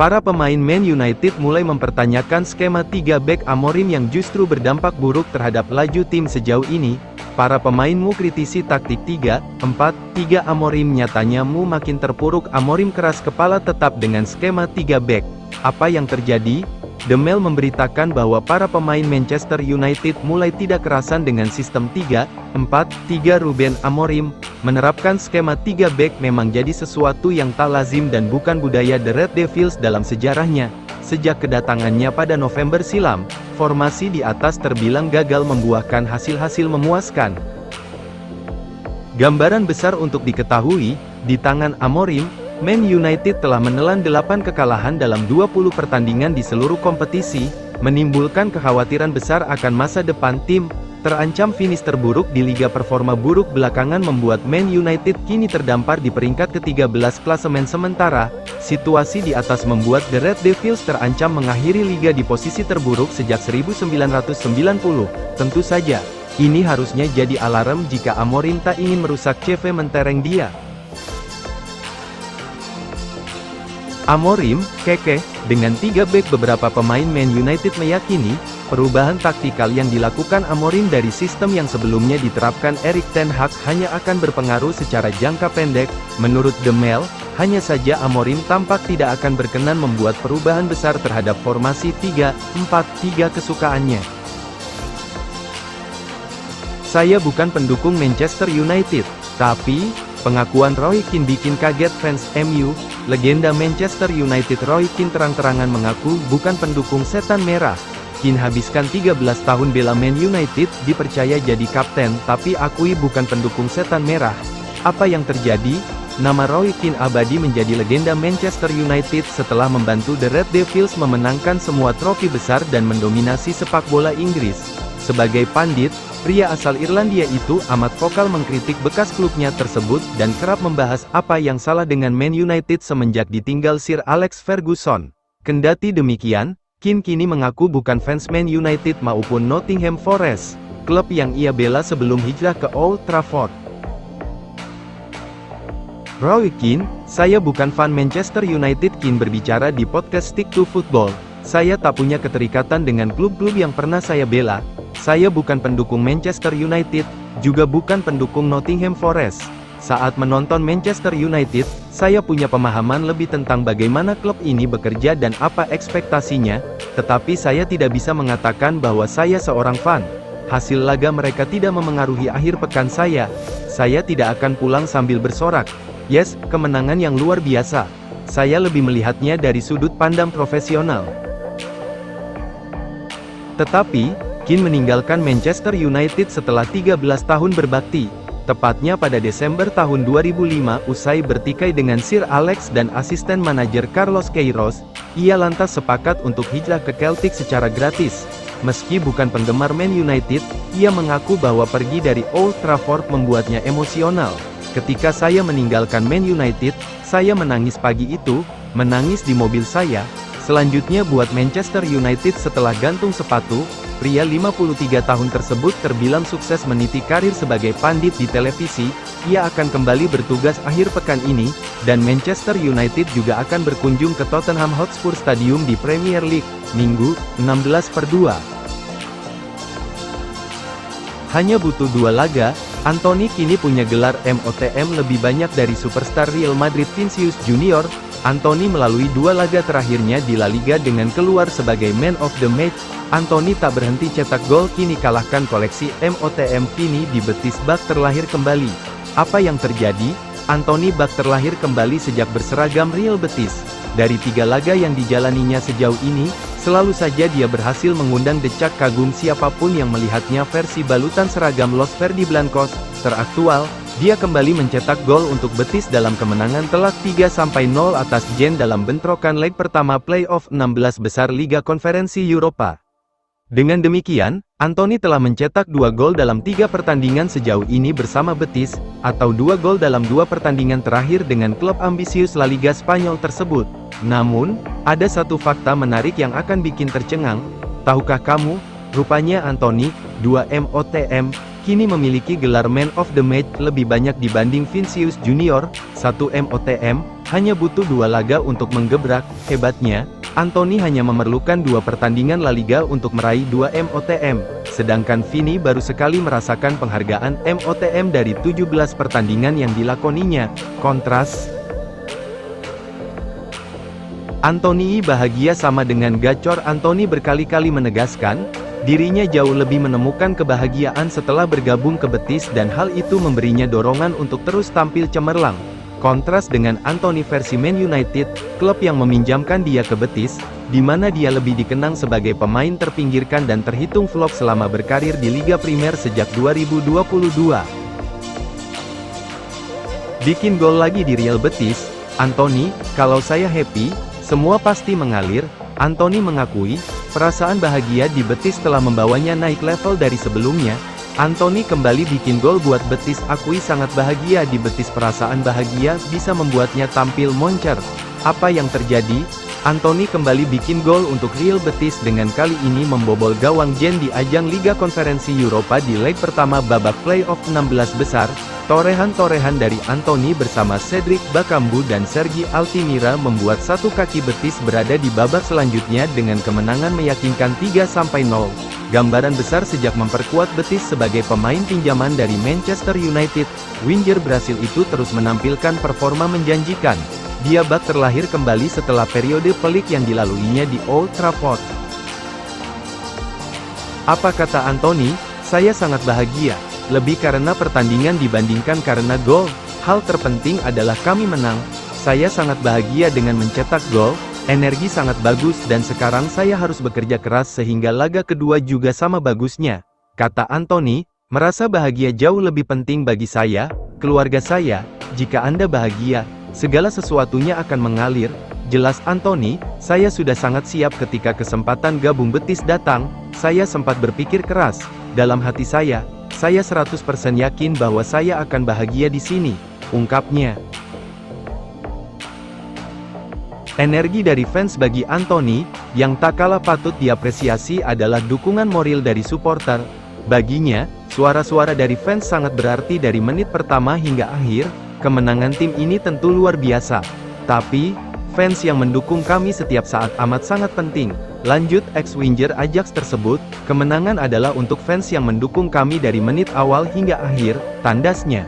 Para pemain Man United mulai mempertanyakan skema 3 back Amorim yang justru berdampak buruk terhadap laju tim sejauh ini. Para pemainmu kritisi taktik 3-4-3 Amorim, nyatanya makin terpuruk. Amorim keras kepala tetap dengan skema 3 back. Apa yang terjadi? The Mail memberitakan bahwa para pemain Manchester United mulai tidak kerasan dengan sistem 3-4-3 Ruben Amorim. Menerapkan skema 3 back memang jadi sesuatu yang tak lazim dan bukan budaya The Red Devils dalam sejarahnya. Sejak kedatangannya pada November silam, formasi di atas terbilang gagal membuahkan hasil-hasil memuaskan. Gambaran besar untuk diketahui, di tangan Amorim, Man United telah menelan 8 kekalahan dalam 20 pertandingan di seluruh kompetisi, menimbulkan kekhawatiran besar akan masa depan tim. Terancam finish terburuk di liga. Performa buruk belakangan membuat Man United kini terdampar di peringkat ke-13 klasemen sementara. Situasi di atas membuat The Red Devils terancam mengakhiri liga di posisi terburuk sejak 1990. Tentu saja, ini harusnya jadi alarm jika Amorim tak ingin merusak CV mentereng dia. Amorim, kekeh, dengan 3 back. Beberapa pemain Man United meyakini, perubahan taktikal yang dilakukan Amorim dari sistem yang sebelumnya diterapkan Erik ten Hag hanya akan berpengaruh secara jangka pendek. Menurut The Mail, hanya saja Amorim tampak tidak akan berkenan membuat perubahan besar terhadap formasi 3-4-3 kesukaannya. Saya bukan pendukung Manchester United, tapi pengakuan Roy Keane bikin kaget fans MU. Legenda Manchester United Roy Keane terang-terangan mengaku bukan pendukung setan merah. Keane habiskan 13 tahun bela Man United, dipercaya jadi kapten, tapi akui bukan pendukung setan merah. Apa yang terjadi? Nama Roy Keane abadi menjadi legenda Manchester United setelah membantu The Red Devils memenangkan semua trofi besar dan mendominasi sepak bola Inggris. Sebagai pandit, pria asal Irlandia itu amat vokal mengkritik bekas klubnya tersebut dan kerap membahas apa yang salah dengan Man United semenjak ditinggal Sir Alex Ferguson. Kendati demikian, Keane kini mengaku bukan fans Man United maupun Nottingham Forest, klub yang ia bela sebelum hijrah ke Old Trafford. Roy Keane, saya bukan fan Manchester United. Keane berbicara di podcast Stick to Football. Saya tak punya keterikatan dengan klub-klub yang pernah saya bela. Saya bukan pendukung Manchester United, juga bukan pendukung Nottingham Forest. Saat menonton Manchester United, saya punya pemahaman lebih tentang bagaimana klub ini bekerja dan apa ekspektasinya, tetapi saya tidak bisa mengatakan bahwa saya seorang fan. Hasil laga mereka tidak memengaruhi akhir pekan saya. Saya tidak akan pulang sambil bersorak, "Yes, kemenangan yang luar biasa." Saya lebih melihatnya dari sudut pandang profesional. Tetapi, Keane meninggalkan Manchester United setelah 13 tahun berbakti, tepatnya pada Desember tahun 2005 usai bertikai dengan Sir Alex dan asisten manajer Carlos Queiroz. Ia lantas sepakat untuk hijrah ke Celtic secara gratis. Meski bukan penggemar Man United, ia mengaku bahwa pergi dari Old Trafford membuatnya emosional. Ketika saya meninggalkan Man United, saya menangis pagi itu, menangis di mobil saya. Selanjutnya buat Manchester United setelah gantung sepatu. Pria 53 tahun tersebut terbilang sukses meniti karir sebagai pandit di televisi. Ia akan kembali bertugas akhir pekan ini, dan Manchester United juga akan berkunjung ke Tottenham Hotspur Stadium di Premier League, Minggu, 16/2. Hanya butuh 2 laga, Anthony kini punya gelar MOTM lebih banyak dari superstar Real Madrid Vinicius Junior. Anthony melalui 2 laga terakhirnya di La Liga dengan keluar sebagai Man of the Match. Anthony tak berhenti cetak gol, kini kalahkan koleksi MOTM Vini di Betis. Bak terlahir kembali. Apa yang terjadi? Anthony bak terlahir kembali sejak berseragam Real Betis. Dari 3 laga yang dijalaninya sejauh ini, selalu saja dia berhasil mengundang decak kagum siapapun yang melihatnya versi balutan seragam Los Verdiblancos. Teraktual, dia kembali mencetak gol untuk Betis dalam kemenangan telak 3-0 atas Genk dalam bentrokan leg pertama playoff 16 besar Liga Konferensi Eropa. Dengan demikian, Anthony telah mencetak 2 gol dalam 3 pertandingan sejauh ini bersama Betis, atau 2 gol dalam 2 pertandingan terakhir dengan klub ambisius La Liga Spanyol tersebut. Namun, ada satu fakta menarik yang akan bikin tercengang. Tahukah kamu, rupanya Anthony, 2 MOTM, kini memiliki gelar Man of the Match lebih banyak dibanding Vinicius Junior, 1 MOTM. hanya butuh 2 laga untuk menggebrak. Hebatnya, Anthony hanya memerlukan 2 pertandingan La Liga untuk meraih 2 MOTM, sedangkan Vini baru sekali merasakan penghargaan MOTM dari 17 pertandingan yang dilakoninya. Kontras, Anthony bahagia sama dengan gacor. Anthony berkali-kali menegaskan, dirinya jauh lebih menemukan kebahagiaan setelah bergabung ke Betis dan hal itu memberinya dorongan untuk terus tampil cemerlang. Kontras dengan Anthony versi Man United, klub yang meminjamkan dia ke Betis, di mana dia lebih dikenang sebagai pemain terpinggirkan dan terhitung flop selama berkarir di Liga Primer sejak 2022. Bikin gol lagi di Real Betis, Anthony, kalau saya happy, semua pasti mengalir. Anthony mengakui, perasaan bahagia di Betis telah membawanya naik level dari sebelumnya. Anthony kembali bikin gol buat Betis. Akui sangat bahagia di Betis. Perasaan bahagia bisa membuatnya tampil moncer. Apa yang terjadi? Anthony kembali bikin gol untuk Real Betis dengan kali ini membobol gawang Gen di ajang Liga Konferensi Eropa di leg pertama babak playoff 16 besar. Torehan-torehan dari Anthony bersama Cedric Bakambu dan Sergi Altimira membuat satu kaki Betis berada di babak selanjutnya dengan kemenangan meyakinkan 3-0. Gambaran besar sejak memperkuat Betis sebagai pemain pinjaman dari Manchester United, winger Brasil itu terus menampilkan performa menjanjikan. Dia bak terlahir kembali setelah periode pelik yang dilaluinya di Old Trafford. Apa kata Anthony? Saya sangat bahagia. Lebih karena pertandingan dibandingkan karena gol. Hal terpenting adalah kami menang. Saya sangat bahagia dengan mencetak gol. Energi sangat bagus dan sekarang saya harus bekerja keras sehingga laga kedua juga sama bagusnya. Kata Anthony, merasa bahagia jauh lebih penting bagi saya, keluarga saya. Jika Anda bahagia, segala sesuatunya akan mengalir. Jelas Anthony, saya sudah sangat siap ketika kesempatan gabung Betis datang. Saya sempat berpikir keras. Dalam hati saya 100% yakin bahwa saya akan bahagia di sini, ungkapnya. Energi dari fans bagi Anthony, yang tak kalah patut diapresiasi adalah dukungan moral dari supporter. Baginya, suara-suara dari fans sangat berarti dari menit pertama hingga akhir. Kemenangan tim ini tentu luar biasa. Tapi, fans yang mendukung kami setiap saat amat sangat penting. Lanjut ex-winger Ajax tersebut, kemenangan adalah untuk fans yang mendukung kami dari menit awal hingga akhir, tandasnya.